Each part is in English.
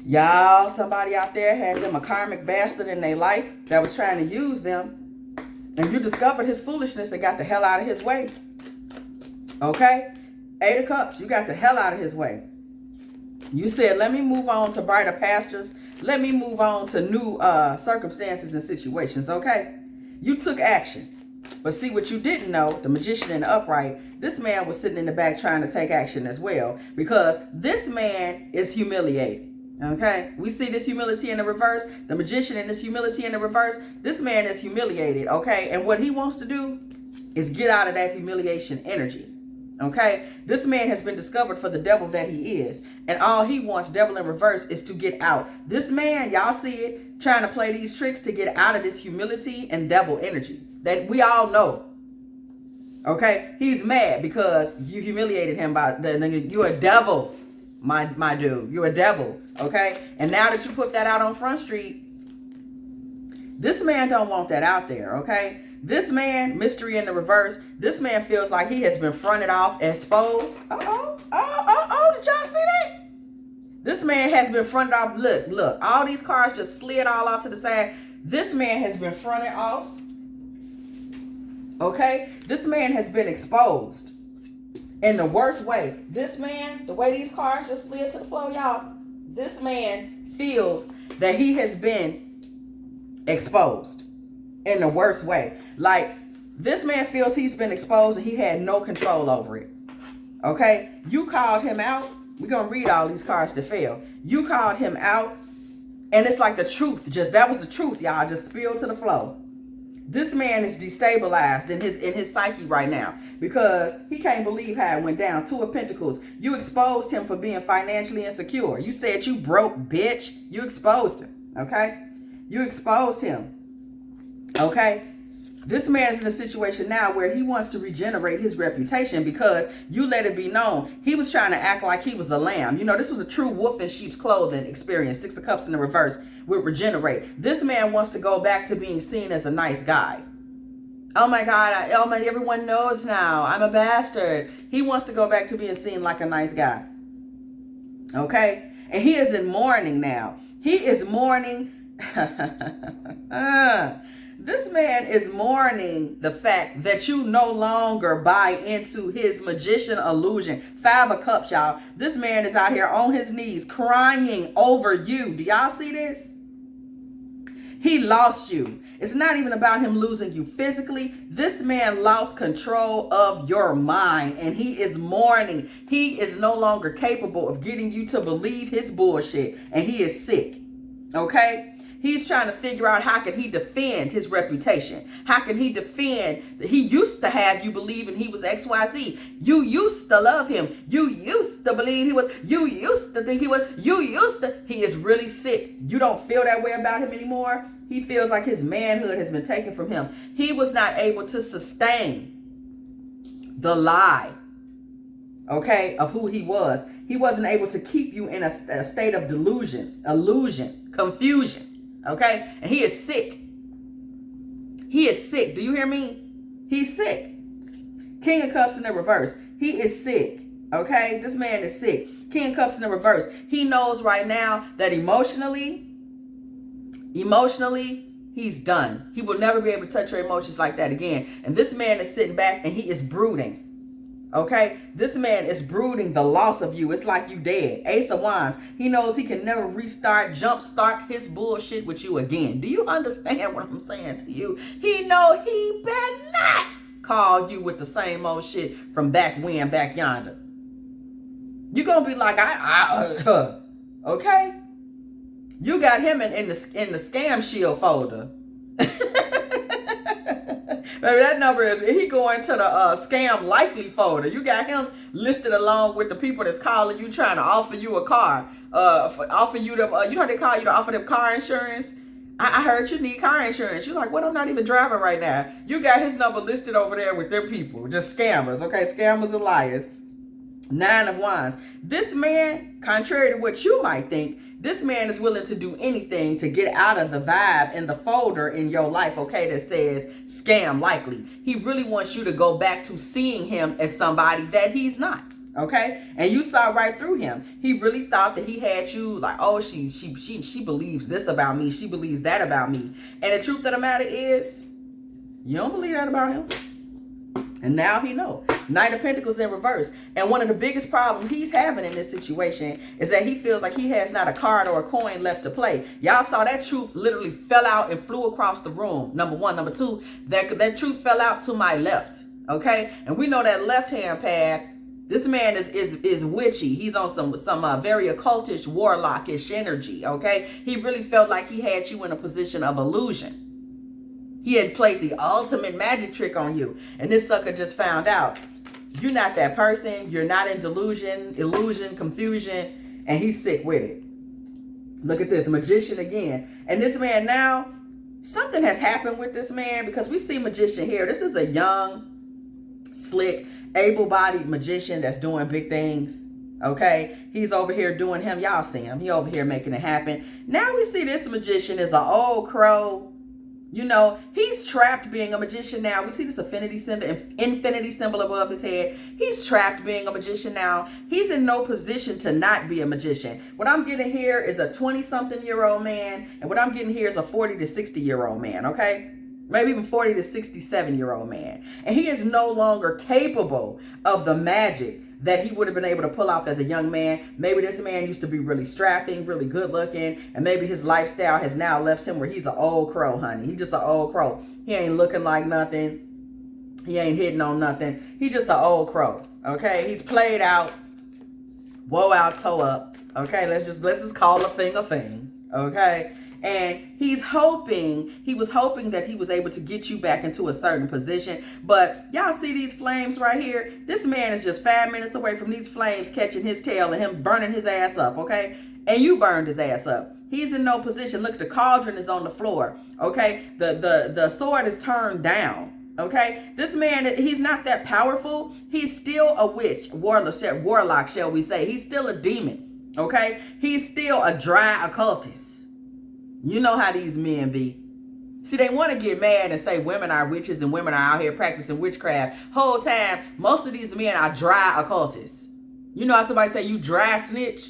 Y'all, somebody out there had them a karmic bastard in their life that was trying to use them. And you discovered his foolishness and got the hell out of his way. Okay? 8 of Cups, you got the hell out of his way. You said, let me move on to brighter pastures. Let me move on to new circumstances and situations, okay? You took action. But see, what you didn't know, the Magician in the upright, this man was sitting in the back trying to take action as well. Because this man is humiliated. Okay, we see this humility in the reverse, the Magician in this humility in the reverse. This man is humiliated, okay? And what he wants to do is get out of that humiliation energy, okay? This man has been discovered for the devil that he is. And all he wants, devil in reverse, is to get out. This man, y'all see it, trying to play these tricks to get out of this humility and devil energy that we all know. Okay, he's mad because you humiliated him by you're a devil. My dude, you're a devil, okay? And now that you put that out on Front Street, this man don't want that out there, okay? This man, mystery in the reverse, this man feels like he has been fronted off, exposed. Did y'all see that? This man has been fronted off. Look, all these cars just slid all off to the side. This man has been fronted off, okay? This man has been exposed. In the worst way. This man, the way these cars just slid to the floor, y'all, this man feels that he has been exposed in the worst way. Like, this man feels he's been exposed and he had no control over it. Okay? You called him out. We're going to read all these cards that fell. You called him out, and it's like the truth. That was the truth, y'all. Just spilled to the floor. This man is destabilized in his psyche right now because he can't believe how it went down. 2 of Pentacles. You exposed him for being financially insecure. You said you broke, bitch. You exposed him, okay? You exposed him, okay? This man's in a situation now where he wants to regenerate his reputation because you let it be known. He was trying to act like he was a lamb. You know, this was a true wolf in sheep's clothing experience. 6 of Cups in the reverse. With regenerate. This man wants to go back to being seen as a nice guy. Oh my God, everyone knows now. I'm a bastard. He wants to go back to being seen like a nice guy. Okay? And he is in mourning now. He is mourning. This man is mourning the fact that you no longer buy into his magician illusion. 5 of Cups, y'all. This man is out here on his knees crying over you. Do y'all see this? He lost you. It's not even about him losing you physically. This man lost control of your mind and he is mourning. He is no longer capable of getting you to believe his bullshit and he is sick. Okay? He's trying to figure out how can he defend his reputation. How can he defend that he used to have you believing he was XYZ. You used to love him. You used to believe he was. You used to think he was. He is really sick. You don't feel that way about him anymore. He feels like his manhood has been taken from him. He was not able to sustain the lie, okay, of who he was. He wasn't able to keep you in a state of delusion, illusion, confusion. Okay? And he is sick. He is sick. Do you hear me? He's sick. King of Cups in the reverse. He is sick. Okay? This man is sick. King of Cups in the reverse. He knows right now that emotionally, he's done. He will never be able to touch your emotions like that again. And this man is sitting back and he is brooding. Okay, this man is brooding the loss of you. It's like you dead. Ace of Wands. He knows he can never jumpstart his bullshit with you again. Do you understand what I'm saying to you? He know he better not call you with the same old shit from back when, back yonder. You gonna be like, okay? You got him in the scam shield folder. Maybe that number is, he going to the scam likely folder. You got him listed along with the people that's calling you trying to offer you a car. Offer you them, you know they call you to offer them car insurance? I heard you need car insurance. You're like, what? I'm not even driving right now. You got his number listed over there with them people. Just scammers, okay? Scammers and liars. 9 of Wands. This man, contrary to what you might think, this man is willing to do anything to get out of the vibe and the folder in your life, okay, that says scam likely. He really wants you to go back to seeing him as somebody that he's not. Okay, and you saw right through him. He really thought that he had you like, oh, she believes this about me. She believes that about me. And the truth of the matter is, you don't believe that about him. And now he knows. Knight of Pentacles in reverse. And one of the biggest problems he's having in this situation is that he feels like he has not a card or a coin left to play. Y'all saw that truth literally fell out and flew across the room. Number one. Number two, that truth fell out to my left. Okay, and we know that left-hand pad. This man is witchy. He's on some very occultish, warlockish energy, okay? He really felt like he had you in a position of illusion. He had played the ultimate magic trick on you. And this sucker just found out. You're not that person. You're not in delusion, illusion, confusion. And he's sick with it. Look at this, magician again. And this man now, something has happened with this man because we see magician here. This is a young, slick, able-bodied magician that's doing big things. Okay, he's over here doing him. Y'all see him. He over here making it happen. Now we see this magician is an old crow. You know, he's trapped being a magician now. We see this infinity symbol above his head. He's trapped being a magician now. He's in no position to not be a magician. What I'm getting here is a 20-something-year-old man, and what I'm getting here is a 40 to 60-year-old man. Okay. Maybe even 40 to 67-year-old man. And he is no longer capable of the magic that he would have been able to pull off as a young man. Maybe this man used to be really strapping, really good looking, and maybe his lifestyle has now left him where he's an old crow, honey. He's just an old crow. He ain't looking like nothing. He ain't hitting on nothing. He's just an old crow, okay? He's played out, woe out, toe up, okay? Let's just call a thing, okay? And he was hoping that he was able to get you back into a certain position. But y'all see these flames right here? This man is just 5 minutes away from these flames catching his tail and him burning his ass up, okay? And you burned his ass up. He's in no position. Look, the cauldron is on the floor, okay? The sword is turned down, okay? This man, he's not that powerful. He's still a witch, warlock, shall we say. He's still a demon, okay? He's still a dry occultist. You know how these men be. See, they want to get mad and say women are witches and women are out here practicing witchcraft. Whole time, most of these men are dry occultists. You know how somebody say you dry snitch?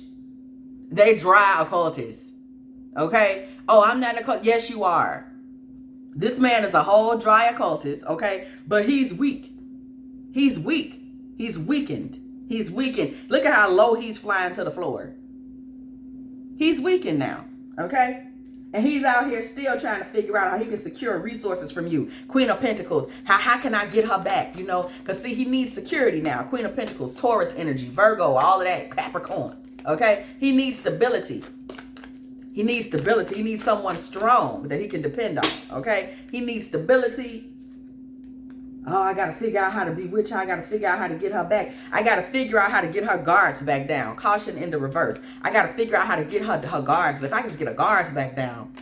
They dry occultists. Okay? Oh, I'm not an occultist. Yes, you are. This man is a whole dry occultist, okay? But he's weak. He's weak. He's weakened. He's weakened. Look at how low he's flying to the floor. He's weakened now, okay? And he's out here still trying to figure out how he can secure resources from you. Queen of Pentacles. How can I get her back? You know, because see, he needs security now. Queen of Pentacles, Taurus energy, Virgo, all of that, Capricorn. Okay? He needs stability. He needs stability. He needs someone strong that he can depend on. Okay? He needs stability. Oh, I got to figure out how to bewitch her. I got to figure out how to get her back. I got to figure out how to get her guards back down. Caution in the reverse. I got to figure out how to get her guards. If I can just get her guards back down,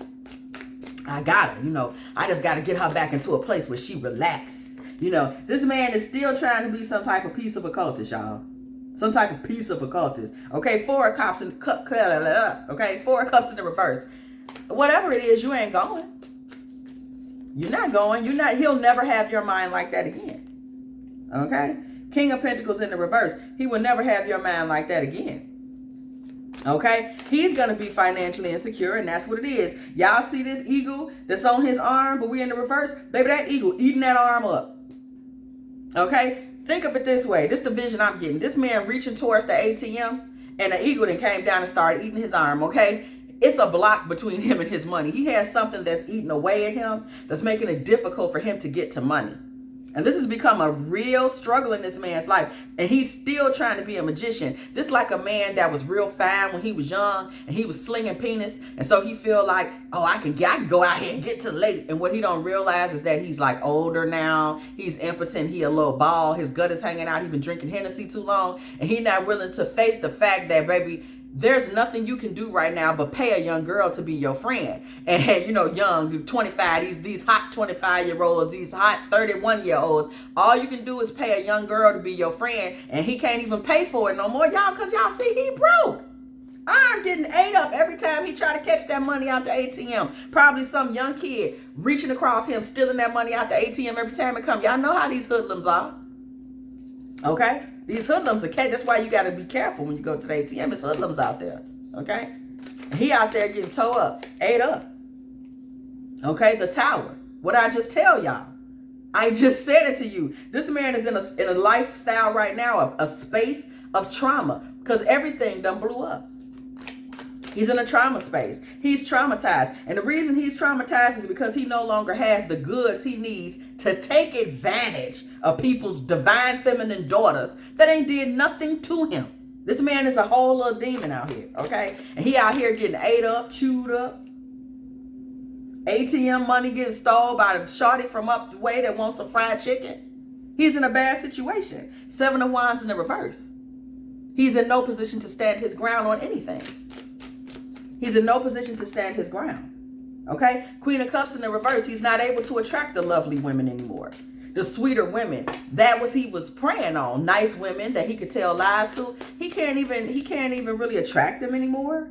I got her. You know, I just got to get her back into a place where she relax. You know, this man is still trying to be some type of piece of occultist, y'all. Some type of piece of occultist. Okay, Four of Cups in the reverse. Whatever it is, you ain't going. You're not going. He'll never have your mind like that again. Okay? King of Pentacles in the reverse. He will never have your mind like that again. Okay? He's going to be financially insecure, and that's what it is. Y'all see this eagle that's on his arm, but we in the reverse? Baby, that eagle eating that arm up. Okay? Think of it this way. This is the vision I'm getting. This man reaching towards the ATM, and the eagle then came down and started eating his arm, okay? It's a block between him and his money. He has something that's eating away at him that's making it difficult for him to get to money. And this has become a real struggle in this man's life. And he's still trying to be a magician. This is like a man that was real fine when he was young and he was slinging penis. And so he feel like, oh, I can go out here and get to the lady. And what he don't realize is that he's like older now. He's impotent. He a little bald. His gut is hanging out. He been drinking Hennessy too long. And he not willing to face the fact that, baby, there's nothing you can do right now but pay a young girl to be your friend. And you know, young, 25, these hot 25-year-olds, these hot 31-year-olds, all you can do is pay a young girl to be your friend, and he can't even pay for it no more, y'all, because y'all see he broke. I'm getting ate up every time he try to catch that money out the ATM. Probably some young kid reaching across him, stealing that money out the ATM every time it comes. Y'all know how these hoodlums are. Okay? These hoodlums are that's why you got to be careful when you go to the ATM. It's hoodlums out there. Okay? And he out there getting towed up, ate up. Okay? The Tower. What I just tell y'all? I just said it to you. This man is in a lifestyle right now, a space of trauma, because everything done blew up. He's in a trauma space. He's traumatized. And the reason he's traumatized is because he no longer has the goods he needs to take advantage of people's divine feminine daughters that ain't did nothing to him. This man is a whole little demon out here, okay? And he out here getting ate up, chewed up. ATM money getting stole by the shorty from up the way that wants some fried chicken. He's in a bad situation. 7 of Wands in the reverse. He's in no position to stand his ground on anything. He's in no position to stand his ground. Okay? Queen of Cups in the reverse. He's not able to attract the lovely women anymore. The sweeter women. That was he was preying on. Nice women that he could tell lies to. He can't even really attract them anymore.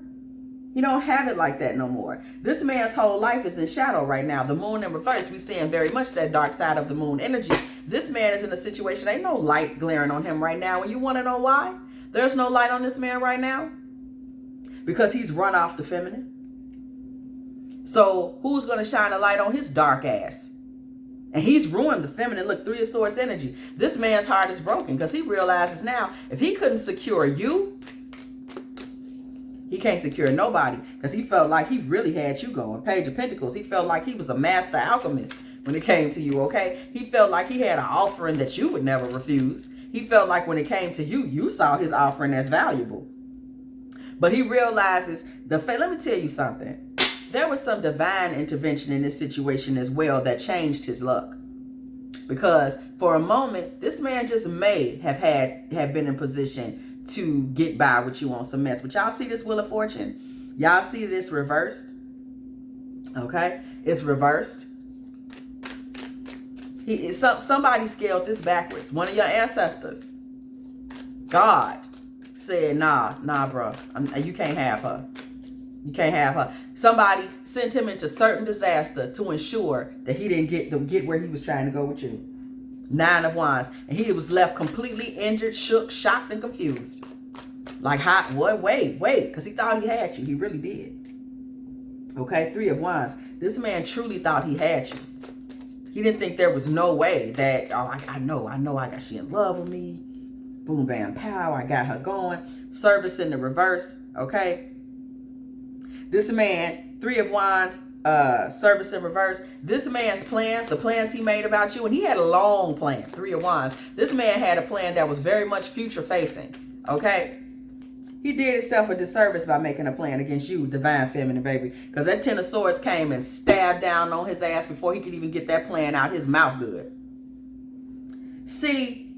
He don't have it like that no more. This man's whole life is in shadow right now. The moon in reverse. We're seeing very much that dark side of the moon energy. This man is in a situation. Ain't no light glaring on him right now. And you want to know why? There's no light on this man right now. Because he's run off the feminine. So who's going to shine a light on his dark ass? And he's ruined the feminine. Look, 3 of Swords energy. This man's heart is broken because he realizes now if he couldn't secure you, he can't secure nobody because he felt like he really had you going. Page of Pentacles. He felt like he was a master alchemist when it came to you, okay? He felt like he had an offering that you would never refuse. He felt like when it came to you, you saw his offering as valuable. But he realizes, let me tell you something. There was some divine intervention in this situation as well that changed his luck. Because for a moment, this man just may have been in position to get by with you on some mess. But y'all see this Wheel of Fortune? Y'all see this reversed? Okay? It's reversed. Somebody scaled this backwards. One of your ancestors. God said, nah, bro. You can't have her. You can't have her. Somebody sent him into certain disaster to ensure that he didn't get where he was trying to go with you. 9 of Wands. And he was left completely injured, shook, shocked, and confused. Like, what? Wait. Because he thought he had you. He really did. Okay, 3 of Wands. This man truly thought he had you. He didn't think there was no way that, I know I got she in love with me. Boom, bam, pow, I got her going. Service in the reverse, okay? This man, 3 of Wands, service in reverse. This man's plans, the plans he made about you, and he had a long plan, 3 of Wands. This man had a plan that was very much future facing, okay? He did himself a disservice by making a plan against you, divine feminine, baby. Because that 10 of Swords came and stabbed down on his ass before he could even get that plan out his mouth good. See,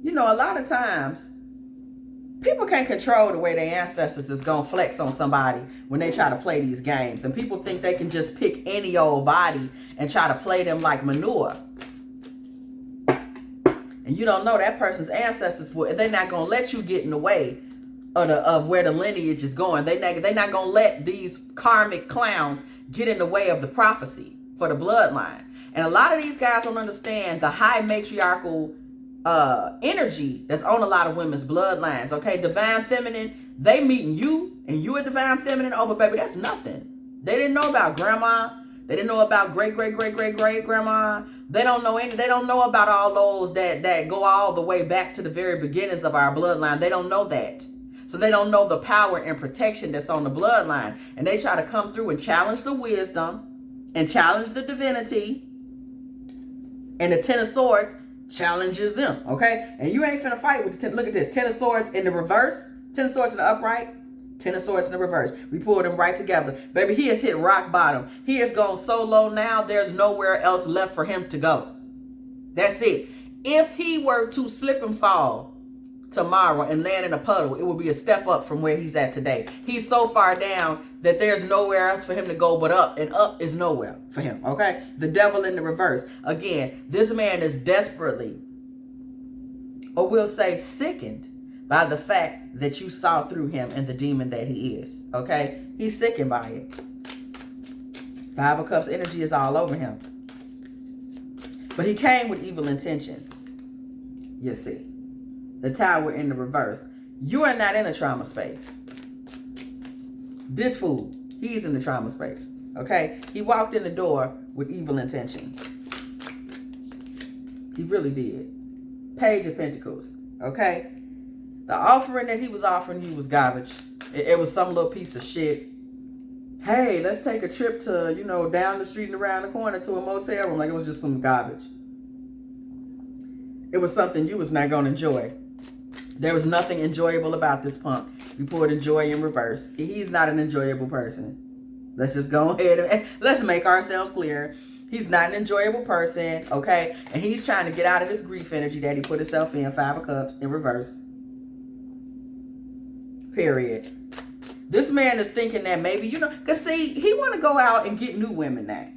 you know, a lot of times, people can't control the way their ancestors is going to flex on somebody when they try to play these games. And people think they can just pick any old body and try to play them like manure. And you don't know that person's ancestors, they're not going to let you get in the way of where the lineage is going. They're not going to let these karmic clowns get in the way of the prophecy for the bloodline. And a lot of these guys don't understand the high matriarchal energy that's on a lot of women's bloodlines, okay? Divine feminine, they meeting you and you a divine feminine, oh, but baby, that's nothing. They didn't know about grandma. They didn't know about great grandma. They don't know about all those that go all the way back to the very beginnings of our bloodline. They don't know that. So they don't know the power and protection that's on the bloodline. And they try to come through and challenge the wisdom and challenge the divinity. And the 10 of Swords challenges them, okay? And you ain't finna fight with the 10. Look at this. 10 of Swords in the reverse. 10 of Swords in the upright. 10 of Swords in the reverse. We pulled them right together. Baby, he has hit rock bottom. He has gone so low now, there's nowhere else left for him to go. That's it. If he were to slip and fall tomorrow and land in a puddle, it would be a step up from where he's at today. He's so far down that there's nowhere else for him to go but up, and up is nowhere for him, okay? The Devil in the reverse. Again, this man is desperately, or we'll say sickened, by the fact that you saw through him and the demon that he is, okay? He's sickened by it. 5 of Cups energy is all over him. But he came with evil intentions, you see. The Tower in the reverse. You are not in a trauma space. This fool, he's in the trauma space. Okay? He walked in the door with evil intentions. He really did. Page of Pentacles. Okay? The offering that he was offering you was garbage. It was some little piece of shit. Hey, let's take a trip to, you know, down the street and around the corner to a motel room. Like, it was just some garbage. It was something you was not going to enjoy. There was nothing enjoyable about this punk. You pulled enjoy in reverse. He's not an enjoyable person. Let's just go ahead and let's make ourselves clear. He's not an enjoyable person, okay? And he's trying to get out of this grief energy that he put himself in. 5 of Cups in reverse. Period. This man is thinking that maybe, you know, because see, he want to go out and get new women now.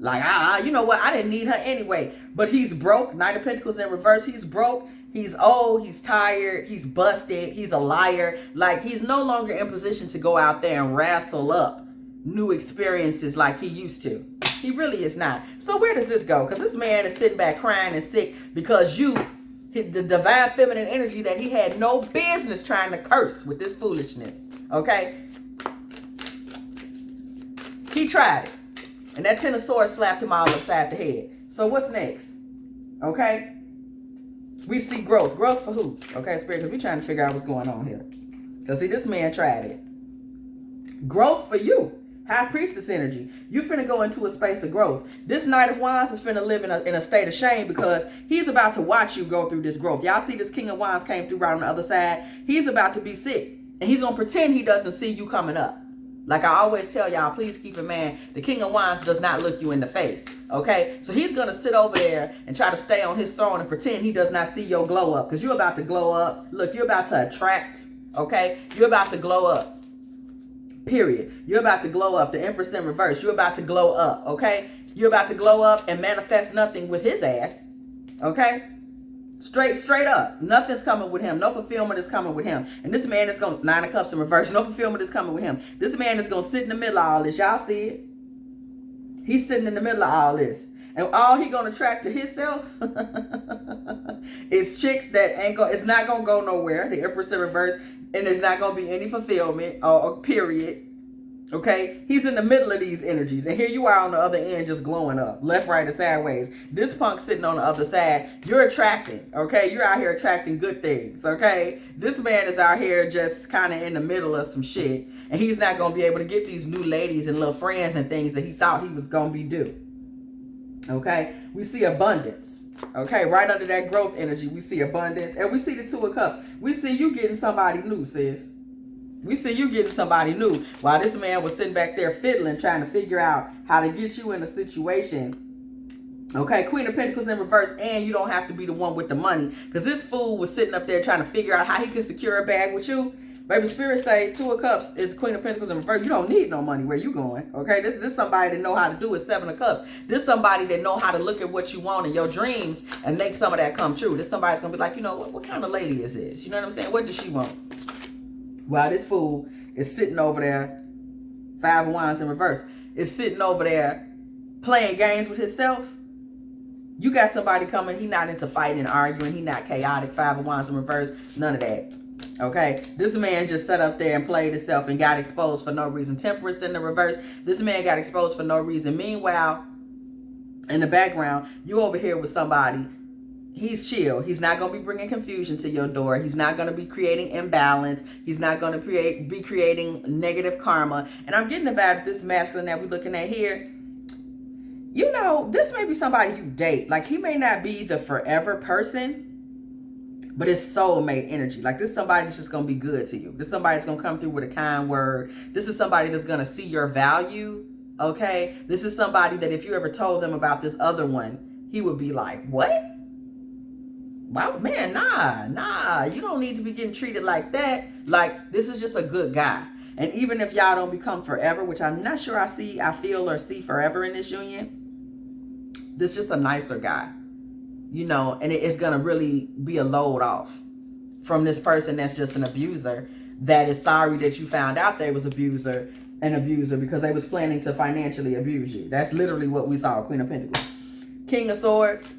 Like, you know what? I didn't need her anyway. But he's broke. Knight of Pentacles in reverse. He's broke. He's old. He's tired. He's busted. He's a liar. Like, he's no longer in position to go out there and wrestle up new experiences like he used to. He really is not. So where does this go? Because this man is sitting back crying and sick because the divine feminine energy that he had no business trying to curse with this foolishness. Okay? He tried it. And that 10 of Swords slapped him all upside the head. So what's next? Okay? We see growth. Growth for who? Okay, Spirit, because we're trying to figure out what's going on here. Because see, this man tried it. Growth for you. High Priestess energy. You finna go into a space of growth. This Knight of Wands is finna live in a state of shame because he's about to watch you go through this growth. Y'all see this King of Wands came through right on the other side. He's about to be sick. And he's going to pretend he doesn't see you coming up. Like I always tell y'all, please keep in mind, the King of Wands does not look you in the face. Okay? So he's going to sit over there and try to stay on his throne and pretend he does not see your glow up. Because you're about to glow up. Look, you're about to attract. Okay? You're about to glow up. Period. You're about to glow up. The Empress in reverse. You're about to glow up. Okay? You're about to glow up and manifest nothing with his ass. Okay? Straight up. Nothing's coming with him. No fulfillment is coming with him. And this man is going to, 9 of Cups in reverse. No fulfillment is coming with him. This man is going to sit in the middle of all this. Y'all see it? He's sitting in the middle of all this. And all he going to attract to himself is chicks that ain't going, it's not going to go nowhere. The Empress in reverse. And there's not going to be any fulfillment or period. Okay? He's in the middle of these energies. And here you are on the other end just glowing up. Left, right, and sideways. This punk sitting on the other side. You're attracting. Okay? You're out here attracting good things. Okay? This man is out here just kind of in the middle of some shit. And he's not going to be able to get these new ladies and little friends and things that he thought he was going to be due. Okay? We see abundance. Okay? Right under that growth energy, we see abundance. And we see the 2 of Cups. We see you getting somebody new, sis. We see you getting somebody new while this man was sitting back there fiddling, trying to figure out how to get you in a situation. Okay, Queen of Pentacles in reverse, and you don't have to be the one with the money. Because this fool was sitting up there trying to figure out how he could secure a bag with you. Baby, Spirit say 2 of Cups is Queen of Pentacles in reverse. You don't need no money. Where you going? Okay, this somebody that know how to do it. 7 of Cups. This somebody that know how to look at what you want in your dreams and make some of that come true. This somebody's going to be like, you know, what kind of lady is this? You know what I'm saying? What does she want? While this fool is sitting over there, 5 of Wands in reverse, is sitting over there playing games with himself. You got somebody coming, he not into fighting and arguing, he not chaotic, 5 of Wands in reverse, none of that. Okay? This man just sat up there and played himself and got exposed for no reason. Temperance in the reverse, this man got exposed for no reason. Meanwhile, in the background, you over here with somebody. He's chill. He's not going to be bringing confusion to your door. He's not going to be creating imbalance. He's not going to be creating negative karma. And I'm getting the vibe that this masculine that we're looking at here, you know, this may be somebody you date. Like, he may not be the forever person, but it's soulmate energy. Like, this somebody that's just going to be good to you. This somebody that's going to come through with a kind word. This is somebody that's going to see your value. Okay? This is somebody that if you ever told them about this other one, he would be like, what? Wow, man, nah, you don't need to be getting treated like that. Like, this is just a good guy. And even if y'all don't become forever, which I'm not sure I feel or see forever in this union, this is just a nicer guy, you know, and it's going to really be a load off from this person that's just an abuser that is sorry that you found out they was an abuser because they was planning to financially abuse you. That's literally what we saw, Queen of Pentacles. King of Swords.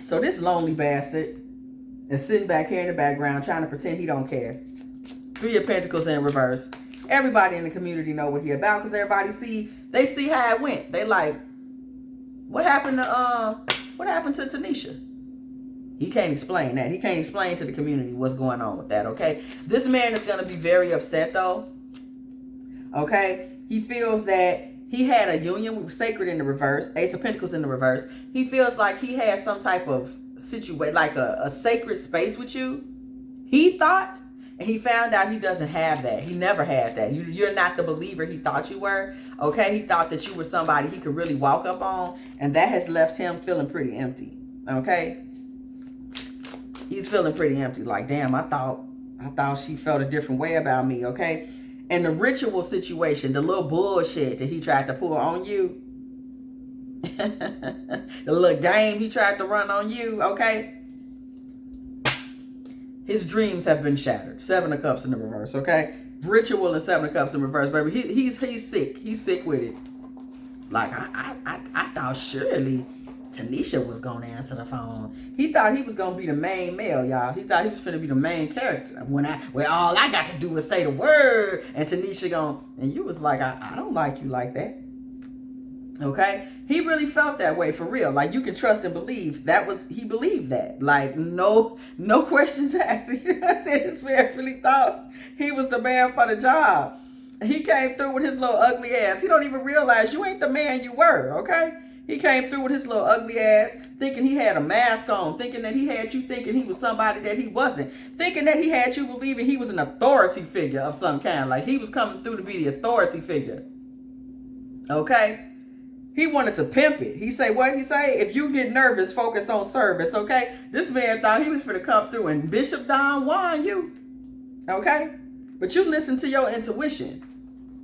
So this lonely bastard, and sitting back here in the background trying to pretend he don't care. Three of Pentacles in reverse. Everybody in the community know what he about because everybody see how it went. They like, what happened to Tanisha? He can't explain that. He can't explain to the community what's going on with that, okay? This man is going to be very upset, though, okay? He feels that he had a union with Sacred in the reverse, Ace of Pentacles in the reverse. He feels like he had some type of situation, like a sacred space with you. He thought, and he found out he doesn't have that. He never had that. You're not the believer he thought you were, okay? He thought that you were somebody he could really walk up on, and that has left him feeling pretty empty, okay? He's feeling pretty empty. Like, damn, I thought she felt a different way about me, okay? And the ritual situation, the little bullshit that he tried to pull on you, the little game he tried to run on you, okay? His dreams have been shattered. Seven of Cups in the reverse, okay? Ritual and Seven of Cups in reverse, baby. He's sick. He's sick with it. Like, I thought surely Tanisha was gonna answer the phone. He thought he was gonna be the main male, y'all. He thought he was gonna be the main character. Where all I got to do is say the word, and Tanisha and you was like, I don't like you like that. Okay? He really felt that way for real. Like, you can trust and believe. He believed that. Like, no questions asked. You know what I'm saying? This man really thought he was the man for the job. He came through with his little ugly ass. He don't even realize you ain't the man you were, okay? He came through with his little ugly ass, thinking he had a mask on, thinking that he had you thinking he was somebody that he wasn't, thinking that he had you believing he was an authority figure of some kind, like he was coming through to be the authority figure. Okay? He wanted to pimp it. He say, what he say? If you get nervous, focus on service, okay? This man thought he was finna come through and Bishop Don Juan you, okay? But you listen to your intuition.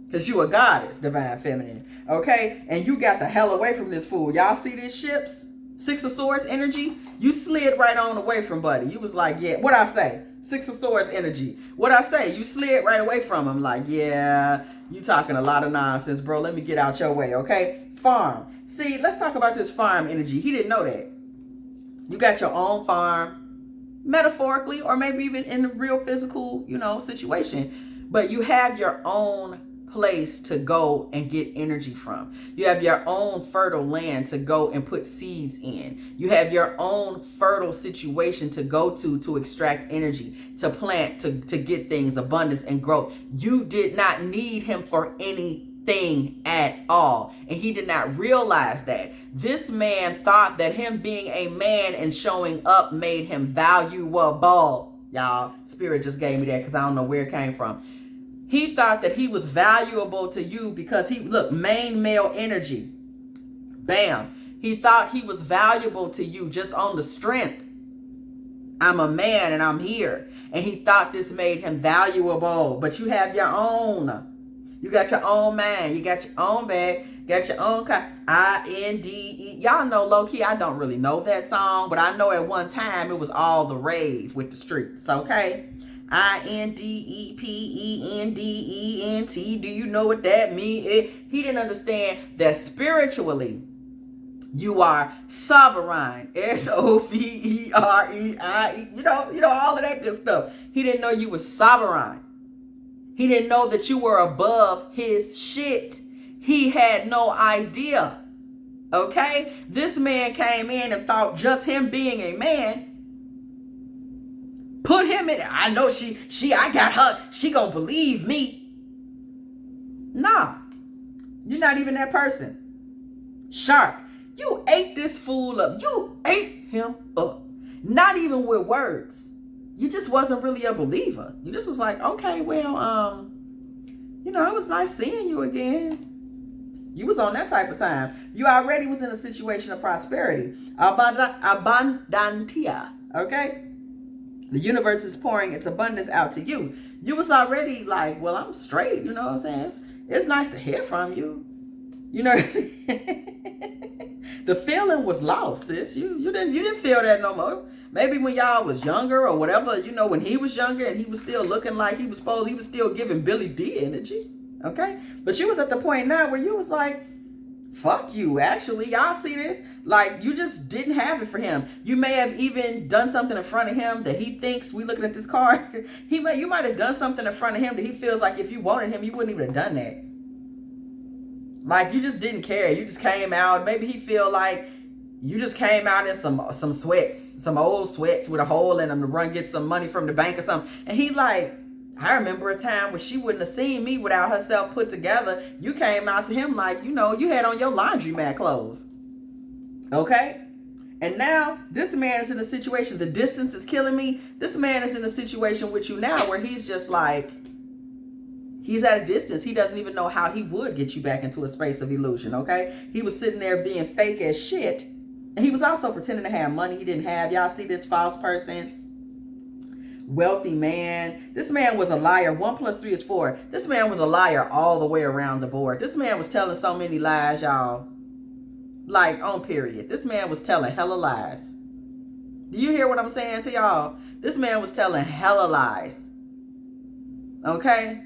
Because you a goddess, divine feminine. Okay? And you got the hell away from this fool. Y'all see these ships? Six of Swords energy? You slid right on away from buddy. You was like, yeah. What I say? Six of Swords energy. What I say? You slid right away from him. Like, yeah, you talking a lot of nonsense, bro. Let me get out your way, okay? Farm. See, let's talk about this farm energy. He didn't know that. You got your own farm, metaphorically, or maybe even in a real physical, situation. But you have your own place to go and get energy from. You have your own fertile land to go and put seeds in. You have your own fertile situation to go to extract energy, to plant, to get things, abundance and growth. You did not need him for anything at all. And he did not realize that. This man thought that him being a man and showing up made him valuable. Y'all, Spirit just gave me that because I don't know where it came from. He thought that he was valuable to you because main male energy. Bam. He thought he was valuable to you just on the strength. I'm a man and I'm here. And he thought this made him valuable. But you have your own. You got your own mind. You got your own bag. Got your own car. INDE. Y'all know low-key, I don't really know that song. But I know at one time it was all the rave with the streets. Okay? INDEPENDENT. Do you know what that means? He didn't understand that spiritually you are sovereign. SOVEREIE. You know all of that good stuff. He didn't know you were sovereign. He didn't know that you were above his shit. He had no idea. Okay? This man came in and thought just him being a man put him in. I know I got her. She gonna believe me. Nah. You're not even that person. Shark. You ate this fool up. You ate him up. Not even with words. You just wasn't really a believer. You just was like, okay, well, it was nice seeing you again. You was on that type of time. You already was in a situation of prosperity. Abundantia. Okay? The universe is pouring its abundance out to you. You was already like, well, I'm straight. You know what I'm saying? It's nice to hear from you. You know what I'm saying? The feeling was lost, sis. You didn't feel that no more. Maybe when y'all was younger or whatever, when he was younger and he was still looking like he was still giving Billy D energy. Okay? But you was at the point now where you was like, fuck you. Actually, y'all see this? Like, you just didn't have it for him. You may have even done something in front of him that he thinks, we looking at this card, you might have done something in front of him that he feels like if you wanted him, you wouldn't even have done that. Like, you just didn't care. You just came out. Maybe he feel like you just came out in some sweats, some old sweats with a hole in them to run get some money from the bank or something. And he like, I remember a time when she wouldn't have seen me without herself put together. You came out to him like, you know, you had on your laundromat clothes. Okay? And now this man is in a situation, the distance is killing me. This man is in a situation with you now where he's just like, he's at a distance. He doesn't even know how he would get you back into a space of illusion, okay? He was sitting there being fake as shit. And he was also pretending to have money he didn't have. Y'all see this false person? Wealthy man. This man was a liar. 1 + 3 is 4. This man was a liar all the way around the board. This man was telling so many lies, y'all. Like, on period. This man was telling hella lies. Do you hear what I'm saying to y'all? This man was telling hella lies. Okay?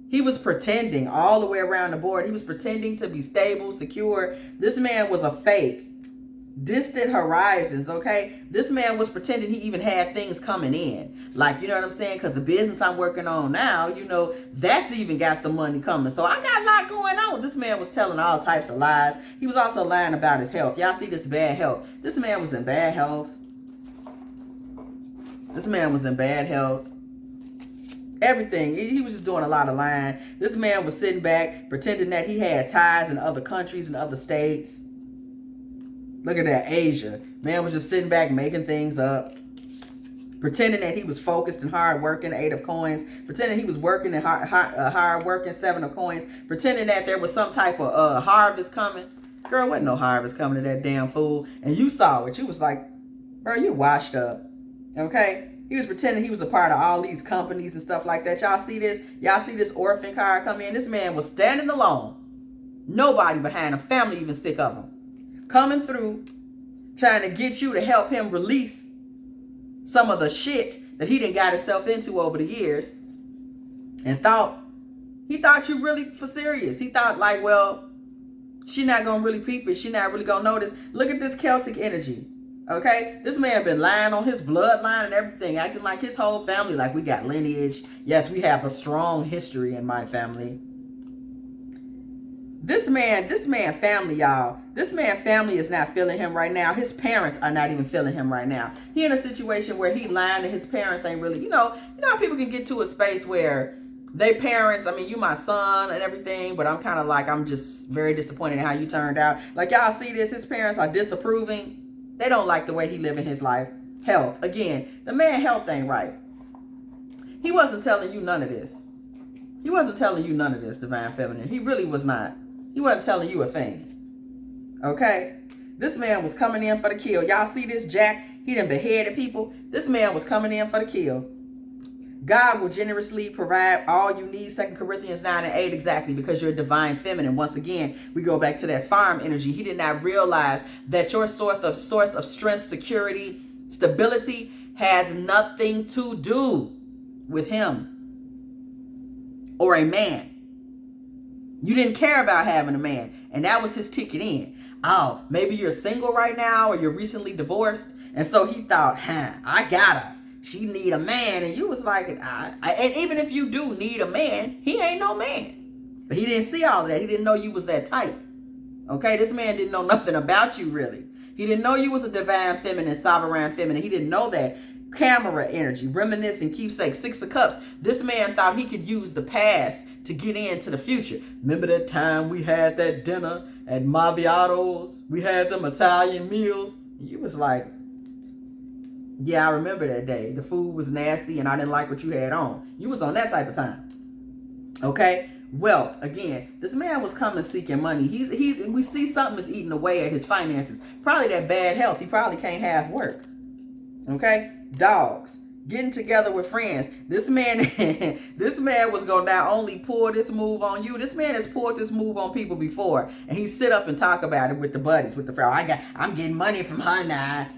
He was pretending all the way around the board. He was pretending to be stable, secure. This man was a fake. Distant horizons, okay? This man was pretending he even had things coming in. Like, you know what I'm saying? Because the business I'm working on now, you know, that's even got some money coming. So I got a lot going on. This man was telling all types of lies. He was also lying about his health. Y'all see this bad health. This man was in bad health. This man was in bad health. Everything. He was just doing a lot of lying. This man was sitting back, pretending that he had ties in other countries and other states. Look at that, Asia. Man was just sitting back making things up. Pretending that he was focused and hard working, 8 of coins. Pretending he was working and hard working, 7 of coins. Pretending that there was some type of harvest coming. Girl, wasn't no harvest coming to that damn fool. And you saw it. You was like, bro, you washed up. Okay? He was pretending he was a part of all these companies and stuff like that. Y'all see this? Y'all see this orphan card come in? This man was standing alone. Nobody behind him. Family even sick of him. Coming through, trying to get you to help him release some of the shit that he done got himself into over the years. And he thought you really for serious. He thought like, well, she not gonna really peep it. She not really gonna notice. Look at this Celtic energy. Okay? This man been lying on his bloodline and everything, acting like his whole family, like we got lineage. Yes, we have a strong history in my family. This man family, y'all. This man family is not feeling him right now. His parents are not even feeling him right now. He in a situation where he lying and his parents ain't really, you know how people can get to a space where they parents, I mean, you my son and everything, but I'm kind of like, I'm just very disappointed in how you turned out. Like, y'all see this, his parents are disapproving. They don't like the way he living his life. Health, again, the man health ain't right. He wasn't telling you none of this. He wasn't telling you none of this, Divine Feminine. He really was not. He wasn't telling you a thing. Okay? This man was coming in for the kill. Y'all see this Jack? He done beheaded people. This man was coming in for the kill. God will generously provide all you need. 2 Corinthians 9 and 8 exactly, because you're a divine feminine. Once again, we go back to that farm energy. He did not realize that your source of strength, security, stability has nothing to do with him or a man. You didn't care about having a man, and that was his ticket in. Oh, maybe you're single right now or you're recently divorced, and so he thought, I got her. She need a man, and you was like, and even if you do need a man, he ain't no man. But he didn't see all of that. He didn't know you was that type. Okay, this man didn't know nothing about you really. He didn't know you was a divine feminine, sovereign feminine. He didn't know that. Camera energy, reminiscing, keepsake, 6 of Cups. This man thought he could use the past to get into the future. Remember that time we had that dinner at Maviatos? We had them Italian meals. You was like, yeah, I remember that day. The food was nasty and I didn't like what you had on. You was on that type of time. Okay? Well, again, this man was coming seeking money. We see something is eating away at his finances. Probably that bad health. He probably can't have work. Okay? Dogs. Getting together with friends. This man was going to not only pull this move on you. This man has pulled this move on people before. And he sit up and talk about it with the buddies, with the friend. I'm getting money from her now.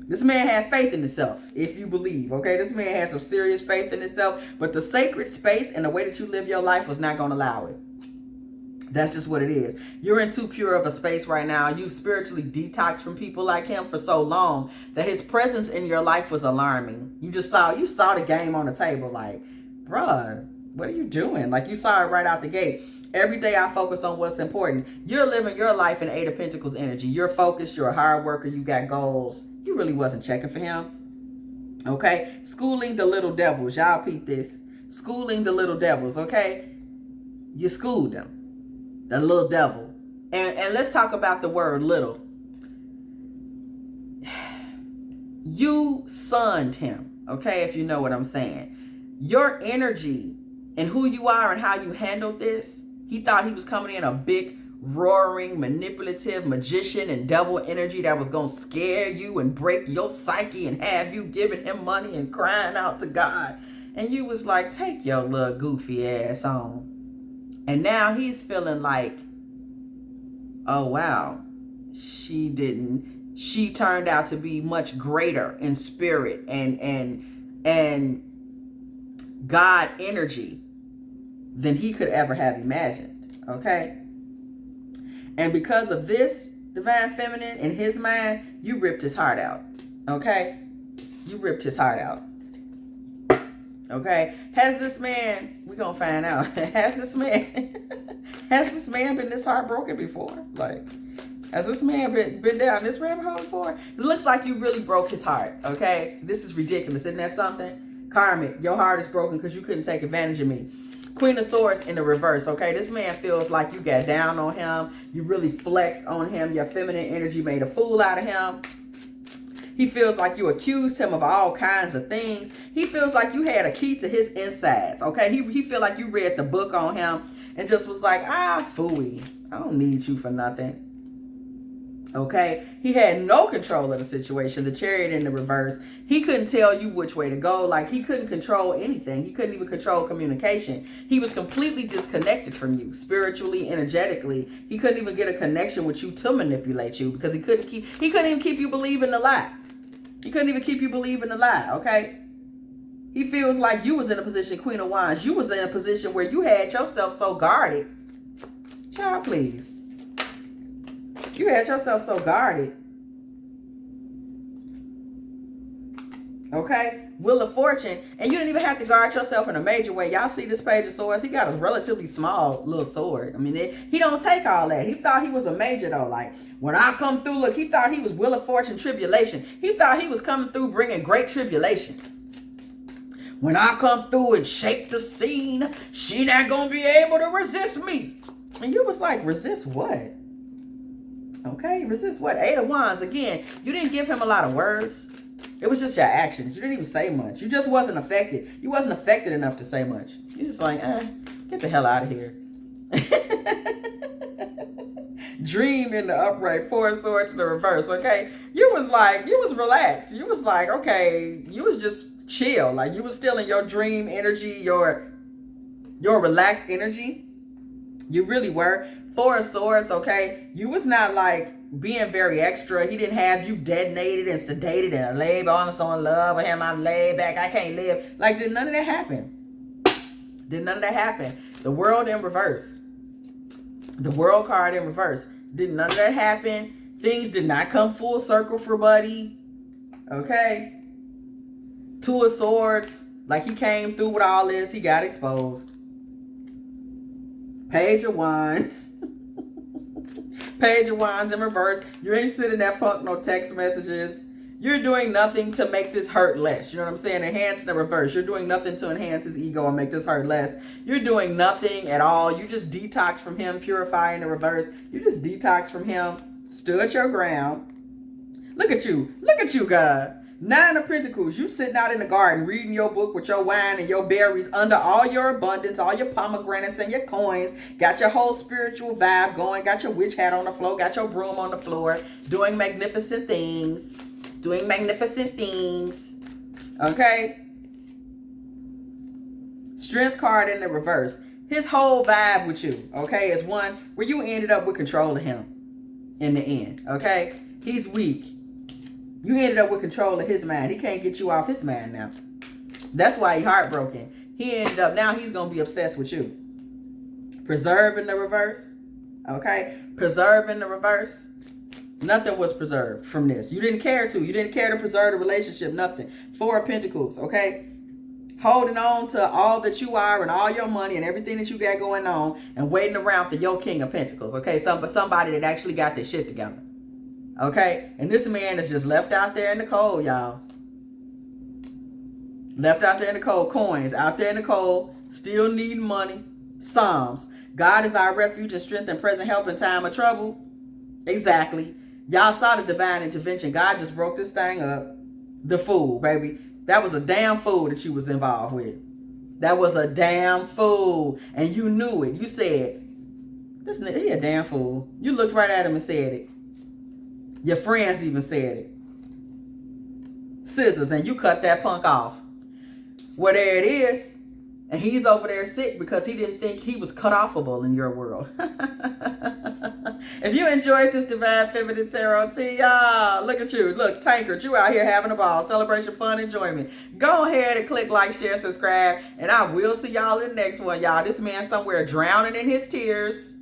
This man had faith in himself, if you believe, okay? This man had some serious faith in himself, but the sacred space and the way that you live your life was not going to allow it. That's just what it is. You're in too pure of a space right now. You spiritually detoxed from people like him for so long that his presence in your life was alarming. You saw the game on the table like, bruh, what are you doing? Like, you saw it right out the gate. Every day I focus on what's important. You're living your life in Eight of Pentacles energy. You're focused. You're a hard worker. You got goals. You really wasn't checking for him. Okay? Schooling the little devils. Y'all peep this. Schooling the little devils. Okay? You schooled them. The little devil. And let's talk about the word little. You sunned him. Okay? If you know what I'm saying. Your energy and who you are and how you handled this. He thought he was coming in a big, roaring, manipulative magician and devil energy that was going to scare you and break your psyche and have you giving him money and crying out to God. And you was like, take your little goofy ass on. And now he's feeling like, oh, wow, she turned out to be much greater in spirit and God energy than he could ever have imagined. Okay? And because of this, divine feminine, in his mind, you ripped his heart out. Okay? You ripped his heart out. Okay? Has this man, we're gonna find out, has this man been this heartbroken before? Like, has this man been down this rabbit hole before? It looks like you really broke his heart. Okay? This is ridiculous. Isn't that something? Karmic, your heart is broken because you couldn't take advantage of me. Queen of Swords in the reverse, okay? This man feels like you got down on him. You really flexed on him. Your feminine energy made a fool out of him. He feels like you accused him of all kinds of things. He feels like you had a key to his insides, okay? He feel like you read the book on him and just was like, phooey. I don't need you for nothing. Okay? He had no control of the situation. The Chariot in the reverse. He couldn't tell you which way to go. Like, he couldn't control anything. He couldn't even control communication. He was completely disconnected from you, spiritually, energetically. He couldn't even get a connection with you to manipulate you because he couldn't even keep you believing the lie. He couldn't even keep you believing the lie, okay? He feels like you was in a position, Queen of Wands, you was in a position where you had yourself so guarded. Child, please. You had yourself so guarded. Okay? Wheel of Fortune. And you didn't even have to guard yourself in a major way. Y'all see this Page of Swords? He got a relatively small little sword. I mean, he don't take all that. He thought he was a major, though. Like, when I come through, look, he thought he was Wheel of Fortune tribulation. He thought he was coming through bringing great tribulation. When I come through and shake the scene, she not going to be able to resist me. And you was like, resist what? Okay, resist what? Eight of Wands. Again, you didn't give him a lot of words. It was just your actions. You didn't even say much. You just wasn't affected. You wasn't affected enough to say much. You just like, get the hell out of here. Dream in the upright, Four of Swords in the reverse, okay? You was relaxed. You was like, okay, you was just chill. Like, you was still in your dream energy, your relaxed energy. You really were. Four of Swords, okay? You was not like being very extra. He didn't have you detonated and sedated and laid back. I'm so in love with him. I'm laid back. I can't live. Like, did none of that happen? Did none of that happen? The World in reverse. The World card in reverse. Did none of that happen? Things did not come full circle for Buddy. Okay? Two of Swords. Like, he came through with all this. He got exposed. Page of Wands. Page of Wands in reverse. You ain't sending that punk no text messages. You're doing nothing to make this hurt less. You know what I'm saying? Enhance in the reverse. You're doing nothing to enhance his ego and make this hurt less. You're doing nothing at all. You just detox from him. Purify in the reverse. You just detox from him. Stood your ground. Look at you. Look at you, God. Nine of Pentacles. You sitting out in the garden reading your book with your wine and your berries under all your abundance, all your pomegranates and your coins. Got your whole spiritual vibe going. Got your witch hat on the floor. Got your broom on the floor. Doing magnificent things. Doing magnificent things. Okay? Strength card in the reverse. His whole vibe with you, okay, is one where you ended up with control of him in the end, okay? He's weak. You ended up with control of his mind. He can't get you off his mind now. That's why he's heartbroken. He ended up, now he's going to be obsessed with you. Preserve in the reverse. Okay? Preserve in the reverse. Nothing was preserved from this. You didn't care to. You didn't care to preserve the relationship. Nothing. Four of Pentacles. Okay? Holding on to all that you are and all your money and everything that you got going on and waiting around for your King of Pentacles. Okay? Somebody that actually got their shit together. Okay? And this man is just left out there in the cold, y'all. Left out there in the cold. Coins out there in the cold. Still needing money. Psalms. God is our refuge and strength and present help in time of trouble. Exactly. Y'all saw the divine intervention. God just broke this thing up. The Fool, baby. That was a damn fool that you was involved with. That was a damn fool. And you knew it. You said, this nigga, he a damn fool. You looked right at him and said it. Your friends even said it. Scissors, and you cut that punk off. Well, there it is. And he's over there sick because he didn't think he was cut offable in your world. If you enjoyed this Divine Feminine Tarot tea, y'all, look at you. Look, Tankard, you out here having a ball. Celebration, fun, enjoyment. Go ahead and click like, share, subscribe. And I will see y'all in the next one, y'all. This man somewhere drowning in his tears.